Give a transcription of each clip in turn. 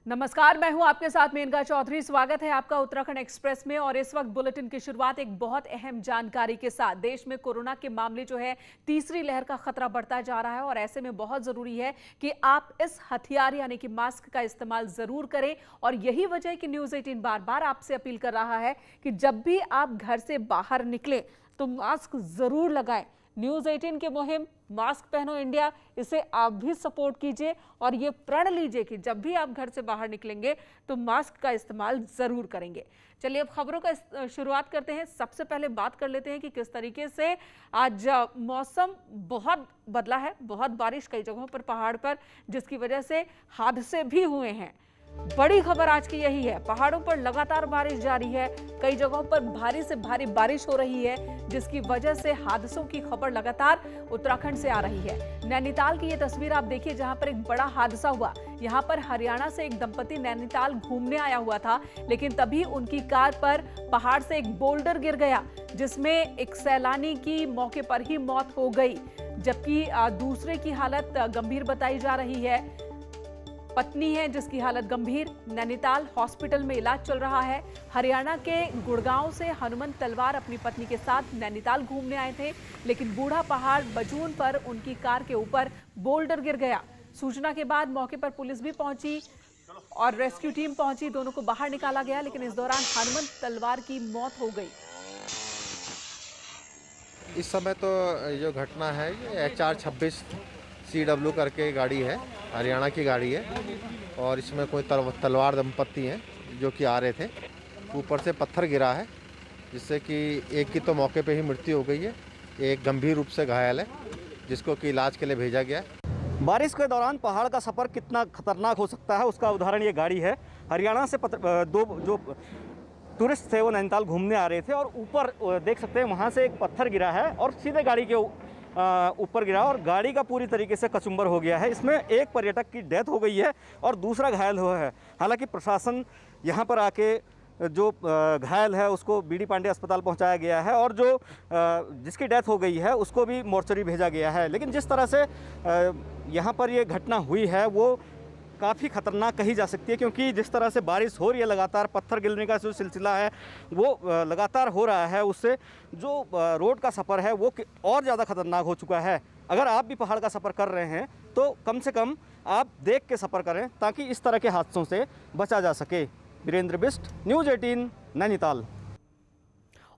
नमस्कार, मैं हूं आपके साथ मेनका चौधरी। स्वागत है आपका उत्तराखंड एक्सप्रेस में। और इस वक्त बुलेटिन की शुरुआत एक बहुत अहम जानकारी के साथ। देश में कोरोना के मामले जो है तीसरी लहर का खतरा बढ़ता जा रहा है और ऐसे में बहुत जरूरी है कि आप इस हथियार यानी कि मास्क का इस्तेमाल जरूर करें। और यही वजह है कि न्यूज़ 18 बार बार आपसे अपील कर रहा है कि जब भी आप घर से बाहर निकले तो मास्क जरूर लगाएं। न्यूज़ 18 की मुहिम मास्क पहनो इंडिया, इसे आप भी सपोर्ट कीजिए और ये प्रण लीजिए कि जब भी आप घर से बाहर निकलेंगे तो मास्क का इस्तेमाल जरूर करेंगे। चलिए अब खबरों का शुरुआत करते हैं। सबसे पहले बात कर लेते हैं कि किस तरीके से आज मौसम बहुत बदला है। बहुत बारिश कई जगहों पर पहाड़ पर, जिसकी वजह से हादसे भी हुए हैं। बड़ी खबर आज की यही है, पहाड़ों पर लगातार बारिश जारी है। कई जगहों पर भारी से भारी बारिश हो रही है, जिसकी वजह से हादसों की खबर लगातार उत्तराखंड से आ रही है। नैनीताल की ये तस्वीर आप देखिए, जहां पर एक बड़ा हादसा हुआ। यहां पर हरियाणा से एक दंपति नैनीताल घूमने आया हुआ था, लेकिन तभी उनकी कार पर पहाड़ से एक बोल्डर गिर गया, जिसमें एक सैलानी की मौके पर ही मौत हो गई, जबकि दूसरे की हालत गंभीर बताई जा रही है। पत्नी है जिसकी हालत गंभीर, नैनीताल हॉस्पिटल में इलाज चल रहा है। हरियाणा के गुड़गांव से हनुमंत तलवार अपनी पत्नी के साथ नैनीताल घूमने आए थे, लेकिन बूढ़ा पहाड़ बजून पर उनकी कार के ऊपर बोल्डर गिर गया। सूचना के बाद मौके पर पुलिस भी पहुंची और रेस्क्यू टीम पहुंची। दोनों को बाहर निकाला गया, लेकिन इस दौरान हनुमंत तलवार की मौत हो गई। इस समय तो जो घटना है ये HR26 CW करके गाड़ी है, हरियाणा की गाड़ी है। और इसमें कोई तलवार दंपत्ति हैं जो कि आ रहे थे। ऊपर से पत्थर गिरा है, जिससे कि एक की तो मौके पे ही मृत्यु हो गई है, एक गंभीर रूप से घायल है, जिसको कि इलाज के लिए भेजा गया है। बारिश के दौरान पहाड़ का सफ़र कितना खतरनाक हो सकता है, उसका उदाहरण ये गाड़ी है। हरियाणा से दो जो टूरिस्ट थे वो नैनीताल घूमने आ रहे थे और ऊपर देख सकते हैं वहाँ से एक पत्थर गिरा है और सीधे गाड़ी के ऊपर गिरा और गाड़ी का पूरी तरीके से कचुम्बर हो गया है। इसमें एक पर्यटक की डेथ हो गई है और दूसरा घायल हुआ है। हालांकि प्रशासन यहाँ पर आके जो घायल है उसको BD पांडे अस्पताल पहुंचाया गया है और जो जिसकी डेथ हो गई है उसको भी मोर्चरी भेजा गया है। लेकिन जिस तरह से यहाँ पर ये घटना हुई है वो काफ़ी खतरनाक कही जा सकती है, क्योंकि जिस तरह से बारिश हो रही है लगातार, पत्थर गिरने का जो सिलसिला है वो लगातार हो रहा है, उससे जो रोड का सफ़र है वो और ज़्यादा खतरनाक हो चुका है। अगर आप भी पहाड़ का सफ़र कर रहे हैं तो कम से कम आप देख के सफ़र करें ताकि इस तरह के हादसों से बचा जा सके। वीरेंद्र बिष्ट, न्यूज़ 18 नैनीताल।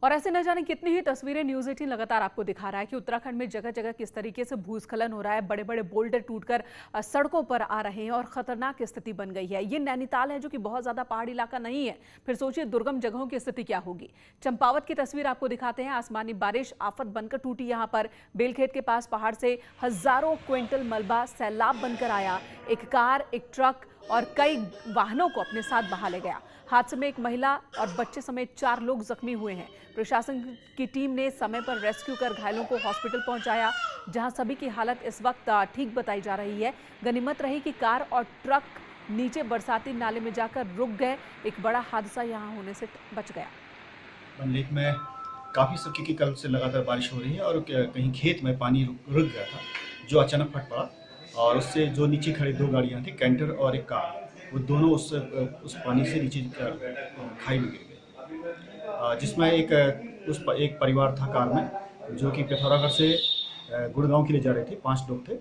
और ऐसे न जाने कितनी ही तस्वीरें न्यूज़ 18 लगातार आपको दिखा रहा है कि उत्तराखंड में जगह जगह किस तरीके से भूस्खलन हो रहा है। बड़े बड़े बोल्डर टूटकर सड़कों पर आ रहे हैं और खतरनाक स्थिति बन गई है। ये नैनीताल है जो कि बहुत ज्यादा पहाड़ी इलाका नहीं है, फिर सोचिए दुर्गम जगहों की स्थिति क्या होगी। चंपावत की तस्वीर आपको दिखाते हैं। आसमानी बारिश आफत बनकर टूटी। यहाँ पर बेलखेत के पास पहाड़ से हजारों क्विंटल मलबा सैलाब बनकर आया। एक कार, एक ट्रक और कई वाहनों को अपने साथ बहा ले गया। हादसे में एक महिला और बच्चे समेत 4 लोग जख्मी हुए हैं। प्रशासन की टीम ने समय पर रेस्क्यू कर घायलों को हॉस्पिटल पहुंचाया, जहां सभी की हालत इस वक्त ठीक बताई जा रही है। गनीमत रही कि कार और ट्रक नीचे बरसाती नाले में जाकर रुक गए। एक बड़ा हादसा यहां होने से बच गया। लेक में काफ़ी सख्ती की कल से लगातार बारिश हो रही है और कहीं खेत में पानी रुक गया था, जो अचानक फट पड़ा और उससे जो नीचे खड़ी 2 गाड़ियाँ थी, कैंटर और एक कार, वो दोनों उस पानी से नीचे खाई में गिर गए। जिसमें एक परिवार था कार में, जो कि पिथौरागढ़ से गुड़गांव के लिए जा रहे थे। 5 लोग थे।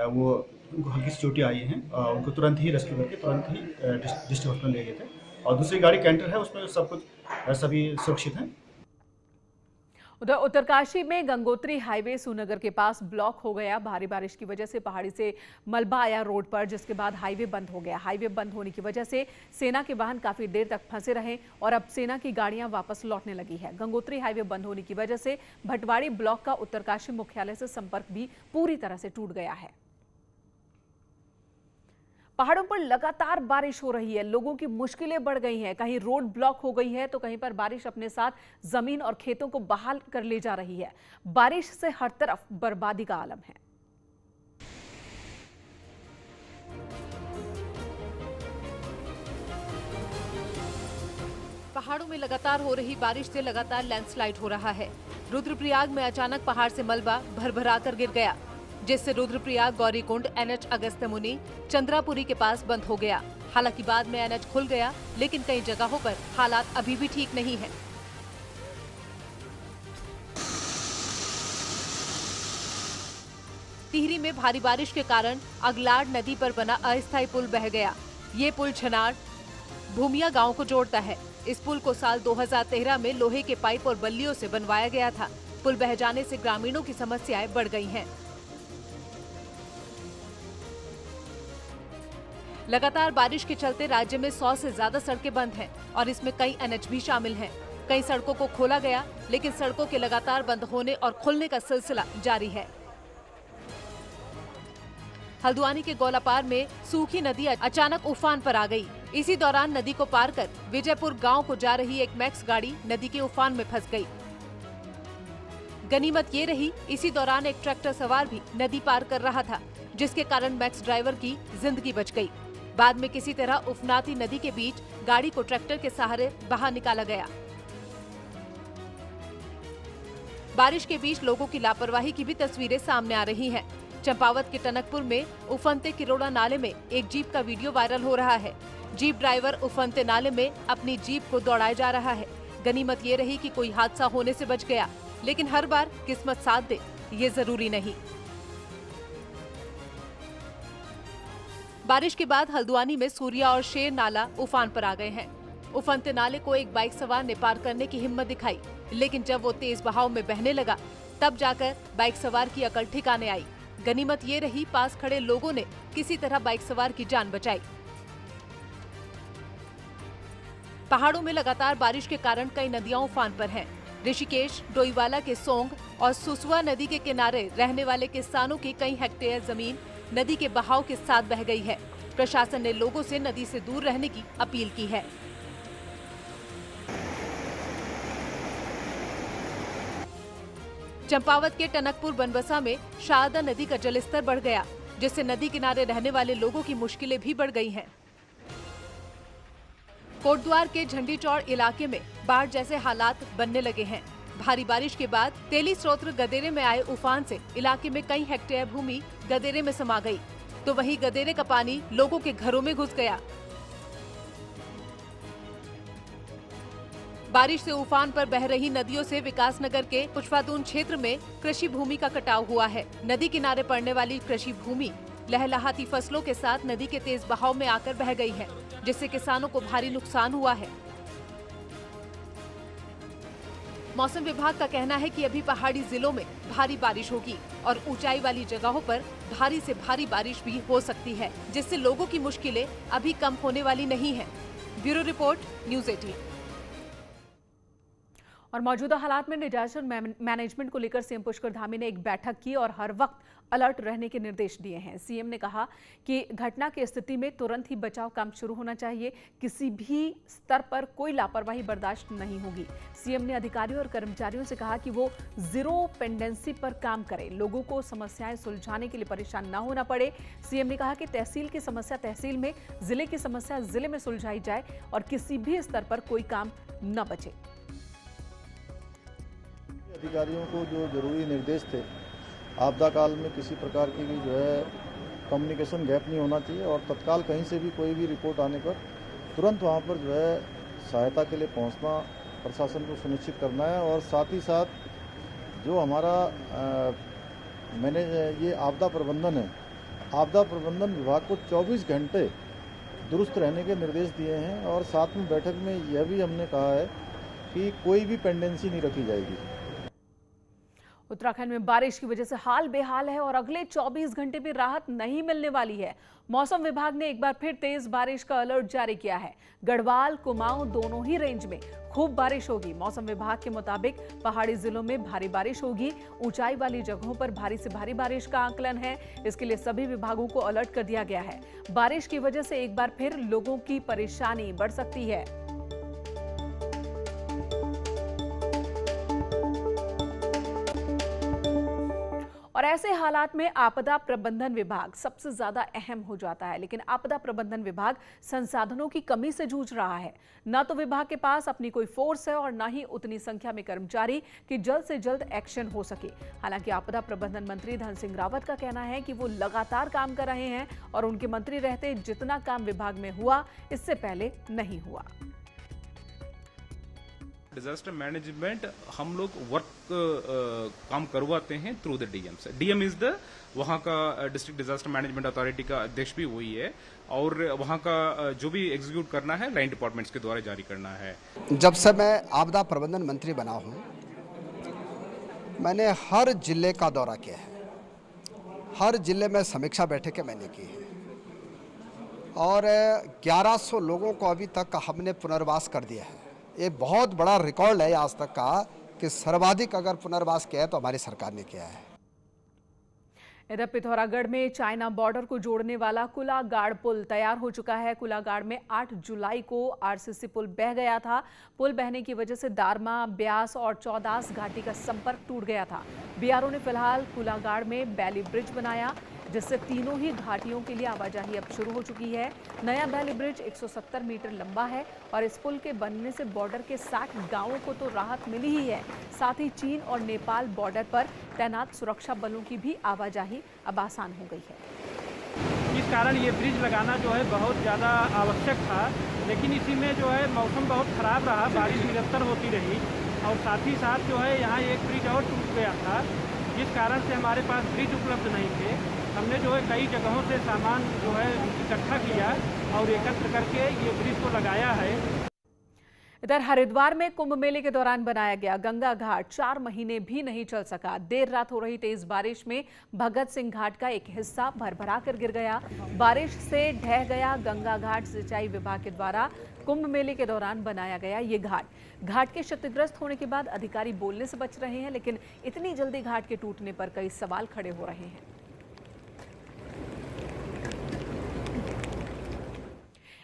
वो उनको हल्की सी चोटें आई हैं। उनको तुरंत ही रेस्क्यू करके तुरंत ही डिस्ट्रिक्ट हॉस्पिटल ले गए थे। और दूसरी गाड़ी कैंटर है, उसमें सभी सुरक्षित हैं। उधर उत्तरकाशी में गंगोत्री हाईवे सूनगर के पास ब्लॉक हो गया। भारी बारिश की वजह से पहाड़ी से मलबा आया रोड पर, जिसके बाद हाईवे बंद हो गया। हाईवे बंद होने की वजह से सेना के वाहन काफी देर तक फंसे रहे और अब सेना की गाड़ियां वापस लौटने लगी है। गंगोत्री हाईवे बंद होने की वजह से भटवाड़ी ब्लॉक का उत्तरकाशी मुख्यालय से संपर्क भी पूरी तरह से टूट गया है। पहाड़ों पर लगातार बारिश हो रही है, लोगों की मुश्किलें बढ़ गई हैं। कहीं रोड ब्लॉक हो गई है तो कहीं पर बारिश अपने साथ जमीन और खेतों को बहाल कर ले जा रही है। बारिश से हर तरफ बर्बादी का आलम है। पहाड़ों में लगातार हो रही बारिश से लगातार लैंडस्लाइड हो रहा है। रुद्रप्रयाग में अचानक पहाड़ से मलबा भरभरा कर गिर गया, जिससे रुद्रप्रयाग गौरीकुंड NH अगस्त्यमुनि चंद्रापुरी के पास बंद हो गया। हालांकि बाद में NH खुल गया, लेकिन कई जगहों पर हालात अभी भी ठीक नहीं है। टिहरी में भारी बारिश के कारण अगलाड़ नदी पर बना अस्थायी पुल बह गया। ये पुल छनाड़ भूमिया गांव को जोड़ता है। इस पुल को साल 2013 में लोहे के पाइप और बल्लियों से बनवाया गया था। पुल बह जाने से ग्रामीणों की समस्याएं बढ़ गई हैं। लगातार बारिश के चलते राज्य में 100 से ज्यादा सड़कें बंद हैं और इसमें कई NH भी शामिल हैं। कई सड़कों को खोला गया, लेकिन सड़कों के लगातार बंद होने और खुलने का सिलसिला जारी है। हल्द्वानी के गोलापार में सूखी नदी अचानक उफान पर आ गई। इसी दौरान नदी को पार कर विजयपुर गांव को जा रही एक मैक्स गाड़ी नदी के उफान में फंस गई। गनीमत ये रही, इसी दौरान एक ट्रैक्टर सवार भी नदी पार कर रहा था, जिसके कारण मैक्स ड्राइवर की जिंदगी बच गई। बाद में किसी तरह उफनाती नदी के बीच गाड़ी को ट्रैक्टर के सहारे बाहर निकाला गया। बारिश के बीच लोगों की लापरवाही की भी तस्वीरें सामने आ रही हैं। चंपावत के टनकपुर में उफनते किरोड़ा नाले में एक जीप का वीडियो वायरल हो रहा है। जीप ड्राइवर उफनते नाले में अपनी जीप को दौड़ाया जा रहा है। गनीमत ये रही कि कोई हादसा होने से बच गया, लेकिन हर बार किस्मत साथ दे ये जरूरी नहीं। बारिश के बाद हल्द्वानी में सूर्या और शेर नाला उफान पर आ गए हैं। उफनते नाले को एक बाइक सवार ने पार करने की हिम्मत दिखाई, लेकिन जब वो तेज बहाव में बहने लगा, तब जाकर बाइक सवार की अकल ठिकाने आई। गनीमत ये रही, पास खड़े लोगों ने किसी तरह बाइक सवार की जान बचाई। पहाड़ों में लगातार बारिश के कारण कई नदियां उफान पर हैं। ऋषिकेश, डोईवाला के सोंग और सुसवा नदी के किनारे रहने वाले किसानों की कई हेक्टेयर जमीन नदी के बहाव के साथ बह गई है। प्रशासन ने लोगों से नदी से दूर रहने की अपील की है। चंपावत के टनकपुर बनबसा में शारदा नदी का जलस्तर बढ़ गया, जिससे नदी किनारे रहने वाले लोगों की मुश्किलें भी बढ़ गई हैं। कोटद्वार के झंडी चौड़ इलाके में बाढ़ जैसे हालात बनने लगे हैं। भारी बारिश के बाद तेली स्रोत गदेरे में आए उफान से इलाके में कई हेक्टेयर भूमि गदेरे में समा गई, तो वहीं गदेरे का पानी लोगों के घरों में घुस गया। बारिश से उफान पर बह रही नदियों से विकासनगर के पुष्पातून क्षेत्र में कृषि भूमि का कटाव हुआ है। नदी किनारे पड़ने वाली कृषि भूमि लहलहाती फसलों के साथ नदी के तेज बहाव में आकर बह गई है, जिससे किसानों को भारी नुकसान हुआ है। मौसम विभाग का कहना है कि अभी पहाड़ी जिलों में भारी बारिश होगी और ऊंचाई वाली जगहों पर भारी से भारी बारिश भी हो सकती है, जिससे लोगों की मुश्किलें अभी कम होने वाली नहीं है। Bureau report, news 18। और मौजूदा हालात में डिजास्टर मैनेजमेंट को लेकर सीएम पुष्कर धामी ने एक बैठक की और हर वक्त अलर्ट रहने के निर्देश दिए हैं। सीएम ने कहा कि घटना की स्थिति में तुरंत ही बचाव काम शुरू होना चाहिए। किसी भी स्तर पर कोई लापरवाही बर्दाश्त नहीं होगी। सीएम ने अधिकारियों और कर्मचारियों से कहा कि वो जीरो पेंडेंसी पर काम करें, लोगों को समस्याएं सुलझाने के लिए परेशान न होना पड़े। सीएम ने कहा कि तहसील की समस्या तहसील में, जिले की समस्या जिले में सुलझाई जाए और किसी भी स्तर पर कोई काम न बचे। अधिकारियों को जो जरूरी निर्देश थे, आपदा काल में किसी प्रकार की भी जो है कम्युनिकेशन गैप नहीं होना चाहिए और तत्काल कहीं से भी कोई भी रिपोर्ट आने पर तुरंत वहां पर जो है सहायता के लिए पहुंचना प्रशासन को सुनिश्चित करना है। और साथ ही साथ जो हमारा ये आपदा प्रबंधन है, आपदा प्रबंधन विभाग को 24 घंटे दुरुस्त रहने के निर्देश दिए हैं। और साथ में बैठक में यह भी हमने कहा है कि कोई भी पेंडेंसी नहीं रखी जाएगी। उत्तराखंड में बारिश की वजह से हाल बेहाल है और अगले 24 घंटे भी राहत नहीं मिलने वाली है। मौसम विभाग ने एक बार फिर तेज बारिश का अलर्ट जारी किया है। गढ़वाल, कुमाऊं दोनों ही रेंज में खूब बारिश होगी। मौसम विभाग के मुताबिक पहाड़ी जिलों में भारी बारिश होगी। ऊंचाई वाली जगहों पर भारी से भारी बारिश का आकलन है। इसके लिए सभी विभागों को अलर्ट कर दिया गया है। बारिश की वजह से एक बार फिर लोगों की परेशानी बढ़ सकती है। और ऐसे हालात में आपदा प्रबंधन विभाग सबसे ज्यादा अहम हो जाता है, लेकिन आपदा प्रबंधन विभाग संसाधनों की कमी से जूझ रहा है। न तो विभाग के पास अपनी कोई फोर्स है और न ही उतनी संख्या में कर्मचारी कि जल्द से जल्द एक्शन हो सके। हालांकि आपदा प्रबंधन मंत्री धन सिंह रावत का कहना है कि वो लगातार काम कर रहे हैं और उनके मंत्री रहते जितना काम विभाग में हुआ इससे पहले नहीं हुआ। डिजास्टर मैनेजमेंट हम लोग काम करवाते हैं थ्रू द डीएम से। डीएम इज द वहाँ का डिस्ट्रिक्ट डिजास्टर मैनेजमेंट अथॉरिटी का अध्यक्ष भी वही है और वहाँ का जो भी एग्जीक्यूट करना है लाइन डिपार्टमेंट्स के द्वारा जारी करना है। जब से मैं आपदा प्रबंधन मंत्री बना हूँ मैंने हर जिले का दौरा किया है, हर जिले में समीक्षा बैठकें मैंने की है और 1100 लोगों को अभी तक हमने पुनर्वास कर दिया है। ये बहुत बड़ा रिकॉर्ड है आज तक का कि सर्वाधिक अगर पुनर्वास किया है तो हमारी सरकार ने किया है। इधर पिथौरागढ़ में चाइना बॉर्डर को जोड़ने वाला कुलागाड़ पुल तैयार हो चुका है। कुलागाड़ में 8 जुलाई को आरसीसी पुल बह गया था। पुल बहने की वजह से दारमा, ब्यास और चौदास घाटी का संपर्क टूट गया था। बीआरओ ने फिलहाल कुलागाड़ में बैली ब्रिज बनाया जिससे तीनों ही घाटियों के लिए आवाजाही अब शुरू हो चुकी है। नया बैली ब्रिज 170 मीटर लंबा है और इस पुल के बनने से बॉर्डर के 60 गांवों को तो राहत मिली ही है, साथ ही चीन और नेपाल बॉर्डर पर तैनात सुरक्षा बलों की भी आवाजाही अब आसान हो गई है। इस कारण ये ब्रिज लगाना जो है बहुत ज़्यादा आवश्यक था, लेकिन इसी में जो है मौसम बहुत ख़राब रहा, बारिश निरंतर होती रही और साथ ही साथ जो है यहाँ एक ब्रिज और टूट गया था जिस कारण से हमारे पास ब्रिज उपलब्ध नहीं थे। हमने जो है कई जगहों से सामान जो है इकट्ठा किया और एकत्र करके ये ब्रिज को लगाया है। इधर हरिद्वार में कुंभ मेले के दौरान बनाया गया गंगा घाट 4 महीने भी नहीं चल सका। देर रात हो रही तेज बारिश में भगत सिंह घाट का एक हिस्सा भरभरा कर गिर गया। बारिश से ढह गया गंगा घाट। सिंचाई विभाग के द्वारा कुंभ मेले के दौरान बनाया गया ये घाट के क्षतिग्रस्त होने के बाद अधिकारी बोलने से बच रहे हैं, लेकिन इतनी जल्दी घाट के टूटने पर कई सवाल खड़े हो रहे हैं।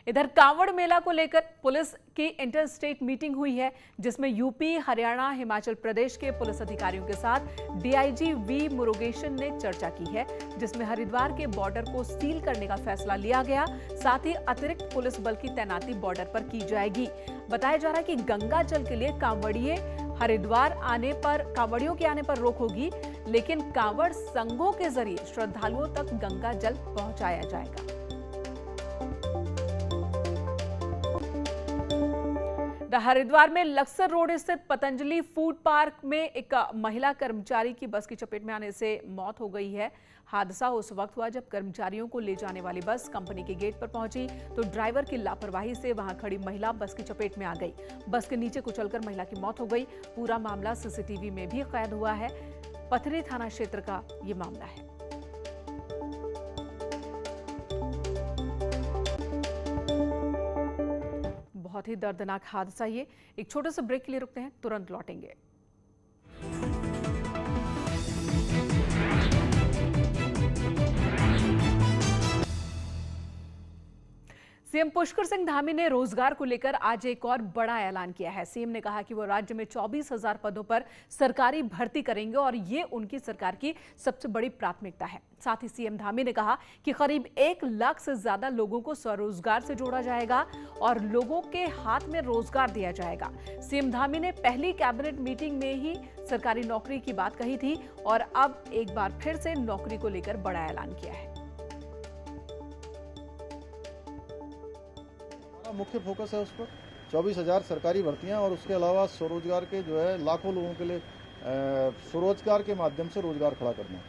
इधर कांवड़ मेला को लेकर पुलिस की इंटर स्टेट मीटिंग हुई है जिसमें यूपी, हरियाणा, हिमाचल प्रदेश के पुलिस अधिकारियों के साथ डीआईजी वी मुरुगेशन ने चर्चा की है, जिसमें हरिद्वार के बॉर्डर को सील करने का फैसला लिया गया। साथ ही अतिरिक्त पुलिस बल की तैनाती बॉर्डर पर की जाएगी। बताया जा रहा है कि गंगा जल के लिए कांवड़ियों के आने पर रोक होगी, लेकिन कांवड़ संघों के जरिए श्रद्धालुओं तक गंगा जल पहुंचाया जाएगा। हरिद्वार में लक्सर रोड स्थित पतंजलि फूड पार्क में एक महिला कर्मचारी की बस की चपेट में आने से मौत हो गई है। हादसा उस वक्त हुआ जब कर्मचारियों को ले जाने वाली बस कंपनी के गेट पर पहुंची तो ड्राइवर की लापरवाही से वहां खड़ी महिला बस की चपेट में आ गई। बस के नीचे कुचलकर महिला की मौत हो गई। पूरा मामला सीसीटीवी में भी कैद हुआ है। पथरी थाना क्षेत्र का ये मामला है। बहुत ही दर्दनाक हादसा ये। एक छोटे से ब्रेक के लिए रुकते हैं, तुरंत लौटेंगे। सीएम पुष्कर सिंह धामी ने रोजगार को लेकर आज एक और बड़ा ऐलान किया है। सीएम ने कहा कि वो राज्य में 24,000 पदों पर सरकारी भर्ती करेंगे और ये उनकी सरकार की सबसे बड़ी प्राथमिकता है। साथ ही सीएम धामी ने कहा कि करीब 1 लाख से ज्यादा लोगों को स्वरोजगार से जोड़ा जाएगा और लोगों के हाथ में रोजगार दिया जाएगा। सीएम धामी ने पहली कैबिनेट मीटिंग में ही सरकारी नौकरी की बात कही थी और अब एक बार फिर से नौकरी को लेकर बड़ा ऐलान किया है। मुख्य फोकस है उस पर 24,000 सरकारी भर्तियां और उसके अलावा स्वरोजगार के जो है लाखों लोगों के लिए स्वरोजगार के माध्यम से रोजगार खड़ा करना।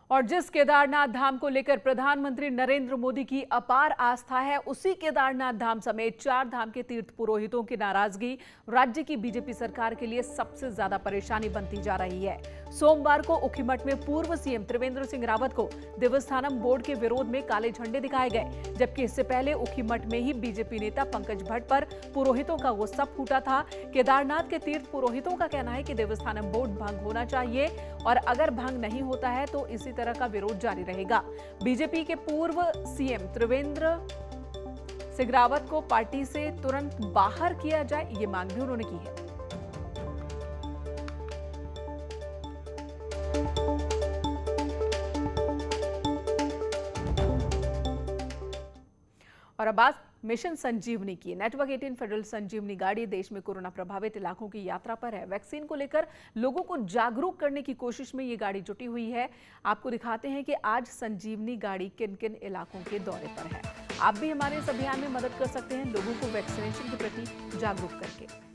और जिस केदारनाथ धाम को लेकर प्रधानमंत्री नरेंद्र मोदी की अपार आस्था है, उसी केदारनाथ धाम समेत 4 धाम के तीर्थ पुरोहितों की नाराजगी राज्य की बीजेपी सरकार के लिए सबसे ज्यादा परेशानी बनती जा रही है। सोमवार को ऊखीमठ में पूर्व सीएम त्रिवेंद्र सिंह रावत को देवस्थानम बोर्ड के विरोध में काले झंडे दिखाए गए, जबकि इससे पहले ऊखीमठ में ही बीजेपी नेता पंकज भट्ट पर पुरोहितों का गुस्सा फूटा था। केदारनाथ के तीर्थ पुरोहितों का कहना है कि देवस्थानम बोर्ड भंग होना चाहिए और अगर भंग नहीं होता है तो इसी तरह का विरोध जारी रहेगा। बीजेपी के पूर्व सीएम त्रिवेंद्र सिंह रावत को पार्टी से तुरंत बाहर किया जाए, ये मांग भी उन्होंने की है। और अब बात मिशन संजीवनी की। नेटवर्क 18 फेडरल संजीवनी गाड़ी देश में कोरोना प्रभावित इलाकों की यात्रा पर है। वैक्सीन को लेकर लोगों को जागरूक करने की कोशिश में ये गाड़ी जुटी हुई है। आपको दिखाते हैं कि आज संजीवनी गाड़ी किन किन इलाकों के दौरे पर है। आप भी हमारे इस अभियान में मदद कर सकते हैं लोगों को वैक्सीनेशन के प्रति जागरूक करके।